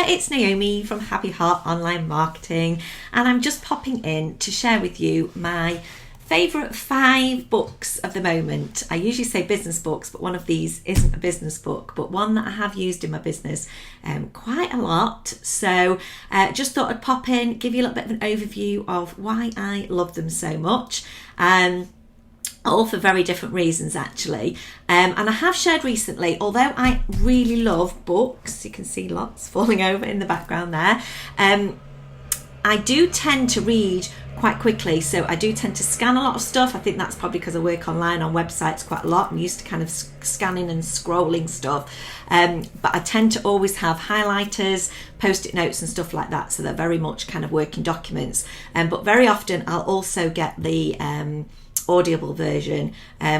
it's Naomi from Happy Heart Online Marketing, and I'm just popping in to share with you my favourite 5 books of the moment. I usually say business books, but one of these isn't a business book, but one that I have used in my business quite a lot. So just thought I'd pop in, give you a little bit of an overview of why I love them so much. All for very different reasons actually, and I have shared recently, although I really love books, you can see lots falling over in the background there, I do tend to read quite quickly, so I do tend to scan a lot of stuff. I think that's probably because I work online on websites quite a lot. I'm used to kind of scanning and scrolling stuff, but I tend to always have highlighters, post-it notes and stuff like that, so they're very much kind of working documents, but very often I'll also get the audible version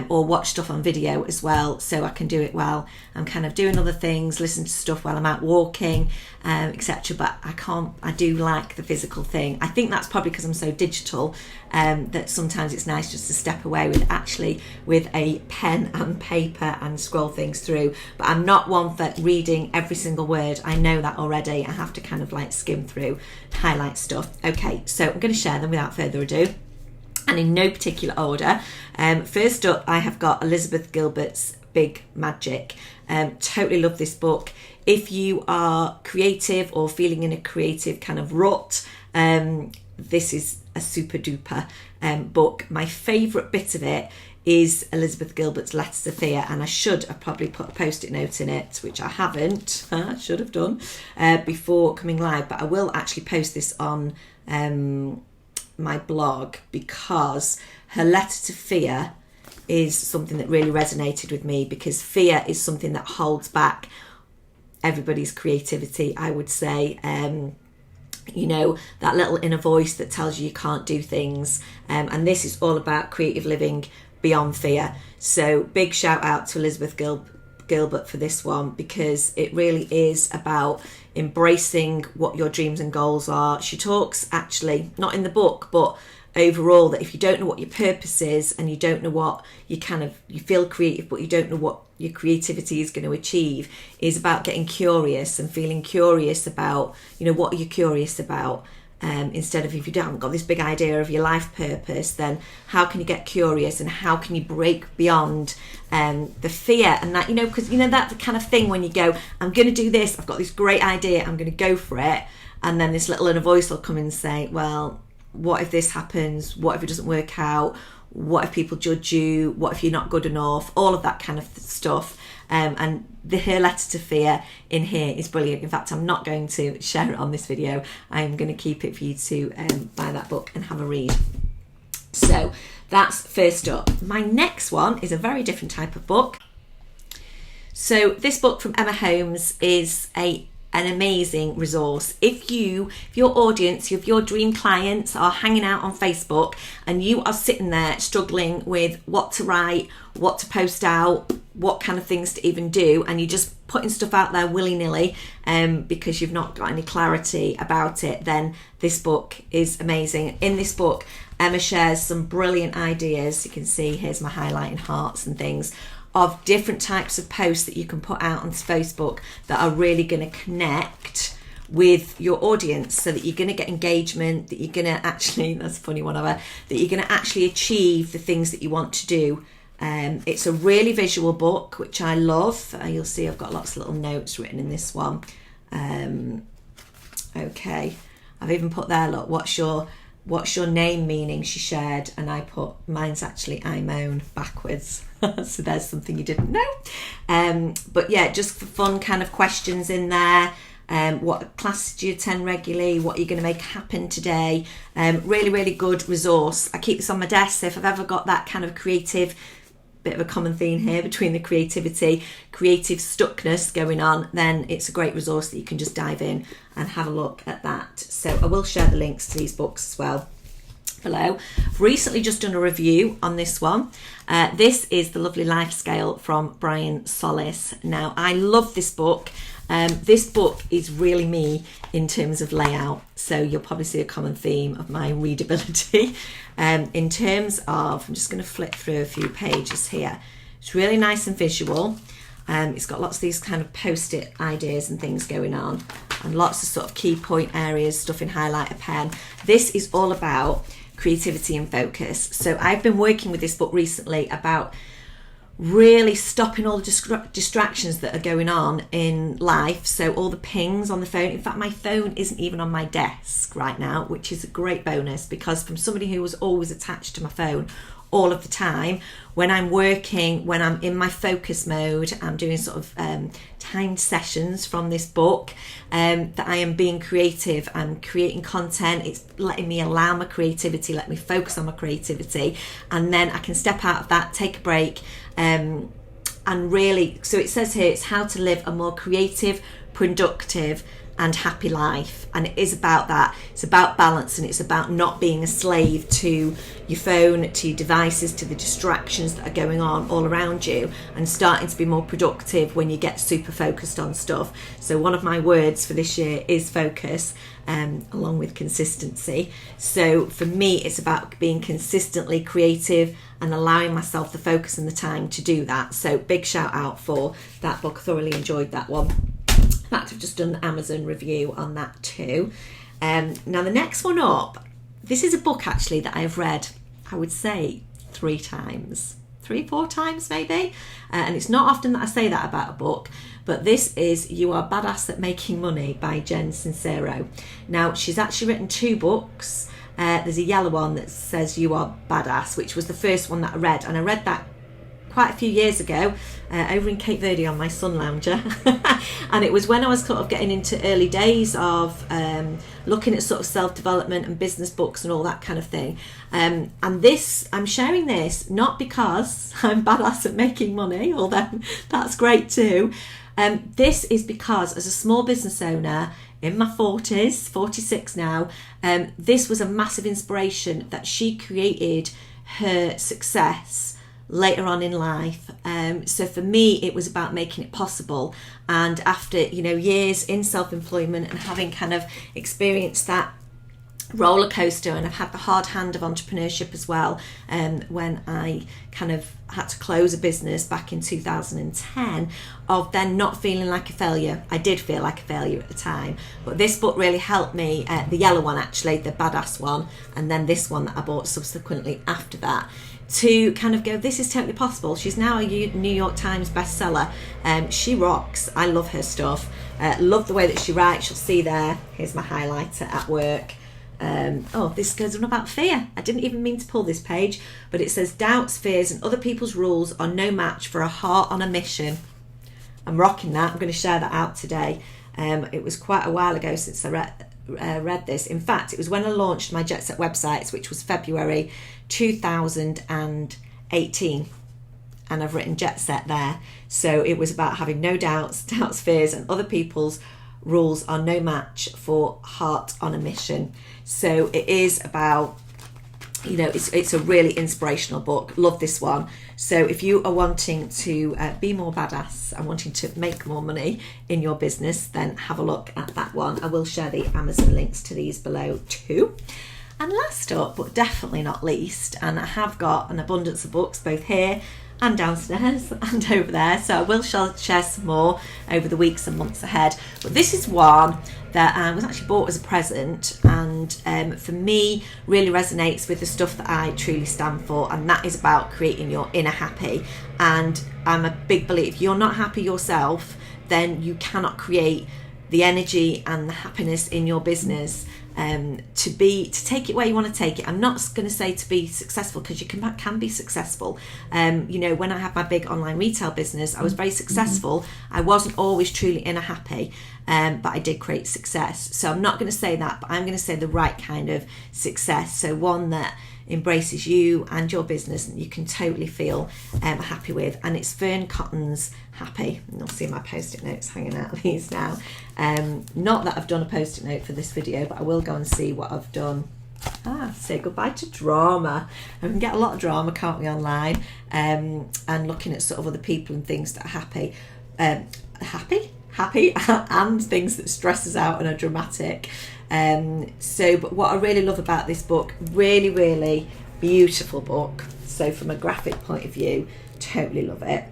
or watch stuff on video as well, so I can do it while I'm kind of doing other things, listen to stuff while I'm out walking, etc. But I do like the physical thing. I think that's probably because I'm so digital that sometimes it's nice just to step away with a pen and paper and scroll things through. But I'm not one for reading every single word. I know that already. I have to kind of like skim through, highlight stuff. Okay, so I'm going to share them without further ado, and in no particular order. First up, I have got Elizabeth Gilbert's Big Magic. Totally love this book. If you are creative or feeling in a creative kind of rut, this is a super duper book. My favourite bit of it is Elizabeth Gilbert's Letter to Fear, and I should have probably put a post-it note in it, which I haven't. I should have done before coming live, but I will actually post this on my blog, because her letter to fear is something that really resonated with me, because fear is something that holds back everybody's creativity, I would say. You know, that little inner voice that tells you can't do things, and this is all about creative living beyond fear. So big shout out to Elizabeth Gilbert for this one, because it really is about embracing what your dreams and goals are. She talks, actually not in the book but overall, that if you don't know what your purpose is and you don't know what you feel creative but you don't know what your creativity is going to achieve, is about getting curious and feeling curious about, you know, what are you curious about. Instead of, if you haven't got this big idea of your life purpose, then how can you get curious and how can you break beyond the fear and that, you know, because you know that the kind of thing when you go, I'm going to do this, I've got this great idea, I'm going to go for it, and then this little inner voice will come and say, well, what if this happens, what if it doesn't work out, what if people judge you, what if you're not good enough, all of that kind of stuff. And her letter to fear in here is brilliant. In fact, I'm not going to share it on this video. I'm going to keep it for you to buy that book and have a read. So that's first up. My next one is a very different type of book. So this book from Emma Holmes is an amazing resource. If your audience, if your dream clients are hanging out on Facebook and you are sitting there struggling with what to write, what to post out, what kind of things to even do, and you're just putting stuff out there willy-nilly because you've not got any clarity about it, then this book is amazing. In this book, Emma shares some brilliant ideas. You can see, here's my highlighting hearts and things, of different types of posts that you can put out on Facebook that are really going to connect with your audience, so that you're going to get engagement, that you're going to actually, that's a funny one of her, that you're going to actually achieve the things that you want to do. It's a really visual book, which I love. You'll see I've got lots of little notes written in this one. Okay, I've even put there, look, what's your name meaning, she shared, and I put, mine's actually I moan backwards. So there's something you didn't know. But yeah, just for fun kind of questions in there. What classes do you attend regularly? What are you going to make happen today? Really, really good resource. I keep this on my desk, so if I've ever got that kind of creative, bit of a common theme here between the creative stuckness going on, then it's a great resource that you can just dive in and have a look at that. So I will share the links to these books as well below. I've recently just done a review on this one. This is The Lovely Life Scale from Brian Solis. Now, I love this book. This book is really me in terms of layout, so you'll probably see a common theme of my readability. In terms of, I'm just going to flip through a few pages here. It's really nice and visual. It's got lots of these kind of post-it ideas and things going on, and lots of sort of key point areas, stuff in highlighter pen. This is all about creativity and focus. So I've been working with this book recently about really stopping all the distractions that are going on in life. So all the pings on the phone. In fact, my phone isn't even on my desk right now, which is a great bonus, because from somebody who was always attached to my phone all of the time, when I'm working, when I'm in my focus mode, I'm doing sort of timed sessions from this book, that I am being creative, I'm creating content, it's letting me allow my creativity, let me focus on my creativity, and then I can step out of that, take a break, and really, so it says here, it's how to live a more creative, productive and happy life. And it is about that. It's about balance, and it's about not being a slave to your phone, to your devices, to the distractions that are going on all around you, and starting to be more productive when you get super focused on stuff. So one of my words for this year is focus, along with consistency. So for me, it's about being consistently creative and allowing myself the focus and the time to do that. So big shout out for that book. I thoroughly enjoyed that one. In fact, I've just done an Amazon review on that too. Now the next one up, this is a book actually that I've read, I would say 4 times maybe. And it's not often that I say that about a book, but this is You Are Badass at Making Money by Jen Sincero. Now she's actually written 2 books. There's a yellow one that says You Are Badass, which was the first one that I read, and I read that quite a few years ago over in Cape Verde on my sun lounger. And it was when I was sort of getting into early days of looking at sort of self-development and business books and all that kind of thing. And this, I'm sharing this not because I'm badass at making money, although that's great too. This is because as a small business owner in my 40s, 46 now, this was a massive inspiration that she created her success later on in life. So for me, it was about making it possible. And after, years in self-employment and having kind of experienced that roller coaster, and I've had the hard hand of entrepreneurship as well, when I kind of had to close a business back in 2010, of then not feeling like a failure. I did feel like a failure at the time, but this book really helped me, the yellow one actually, the badass one, and then this one that I bought subsequently after that, to kind of go, this is totally possible. She's now a New York Times bestseller. She rocks. I love her stuff. Love the way that she writes. You'll see there, here's my highlighter at work. This goes on about fear. I didn't even mean to pull this page, but it says doubts, fears and other people's rules are no match for a heart on a mission. I'm rocking that. I'm going to share that out today. It was quite a while ago since I read this. In fact, it was when I launched my Jet Set websites, which was February 2018, and I've written Jet Set there. So it was about having no doubts, fears and other people's rules are no match for heart on a mission. So it is about, it's a really inspirational book. Love this one. So if you are wanting to be more badass and wanting to make more money in your business, then have a look at that one. I will share the Amazon links to these below too. And last up, but definitely not least, and I have got an abundance of books both here and downstairs and over there, so I will share some more over the weeks and months ahead. But this is one that was actually bought as a present, and for me really resonates with the stuff that I truly stand for, and that is about creating your inner happy. And I'm a big believer, if you're not happy yourself, then you cannot create the energy and the happiness in your business to take it where you want to take it. I'm not going to say to be successful, because you can be successful. When I had my big online retail business, I was very successful. I wasn't always truly inner happy, but I did create success. So I'm not going to say that, but I'm going to say the right kind of success. So one that embraces you and your business and you can totally feel happy with. And it's Fern Cotton's Happy. And you'll see my post-it notes hanging out of these now. Not that I've done a post-it note for this video, but I will go and see what I've done. Say goodbye to drama. We can get a lot of drama, can't we, online, and looking at sort of other people and things that are happy and things that stress us out and are dramatic. But what I really love about this book, really, really beautiful book. So from a graphic point of view, totally love it.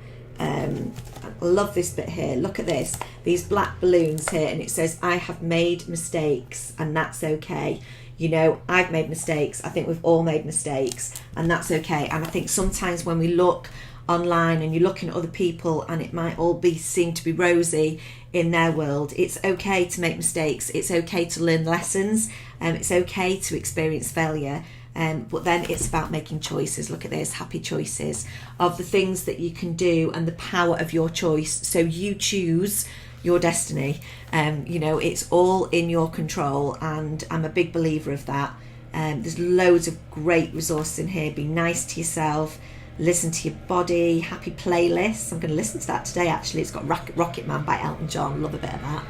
I love this bit here. Look at this, these black balloons here, and it says, I have made mistakes and that's okay. You know, I've made mistakes. I think we've all made mistakes, and that's okay. And I think sometimes when we look online and you're looking at other people and it might all be seem to be rosy in their world, it's okay to make mistakes. It's okay to learn lessons, and it's okay to experience failure. But then it's about making choices. Look at this, happy choices of the things that you can do and the power of your choice. So you choose your destiny. You know, it's all in your control, and I'm a big believer of that. There's loads of great resources in here. Be nice to yourself, listen to your body, happy playlists. I'm going to listen to that today actually. It's got Rocket Man by Elton John, love a bit of that.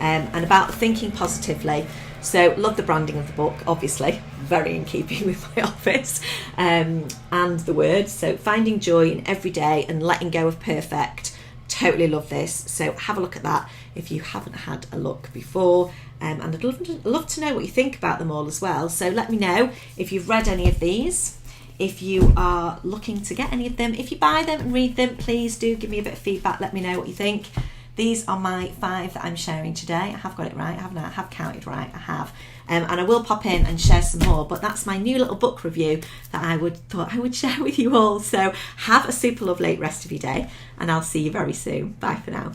And about thinking positively. So love the branding of the book, obviously, very in keeping with my office, and the words. So finding joy in every day and letting go of perfect. Totally love this. So have a look at that if you haven't had a look before. And I'd love to know what you think about them all as well. So let me know if you've read any of these, if you are looking to get any of them. If you buy them and read them, please do give me a bit of feedback. Let me know what you think. These are my 5 that I'm sharing today. I have got it right, haven't I? I have counted right, I have. And I will pop in and share some more, but that's my new little book review that I thought I would share with you all. So have a super lovely rest of your day, and I'll see you very soon. Bye for now.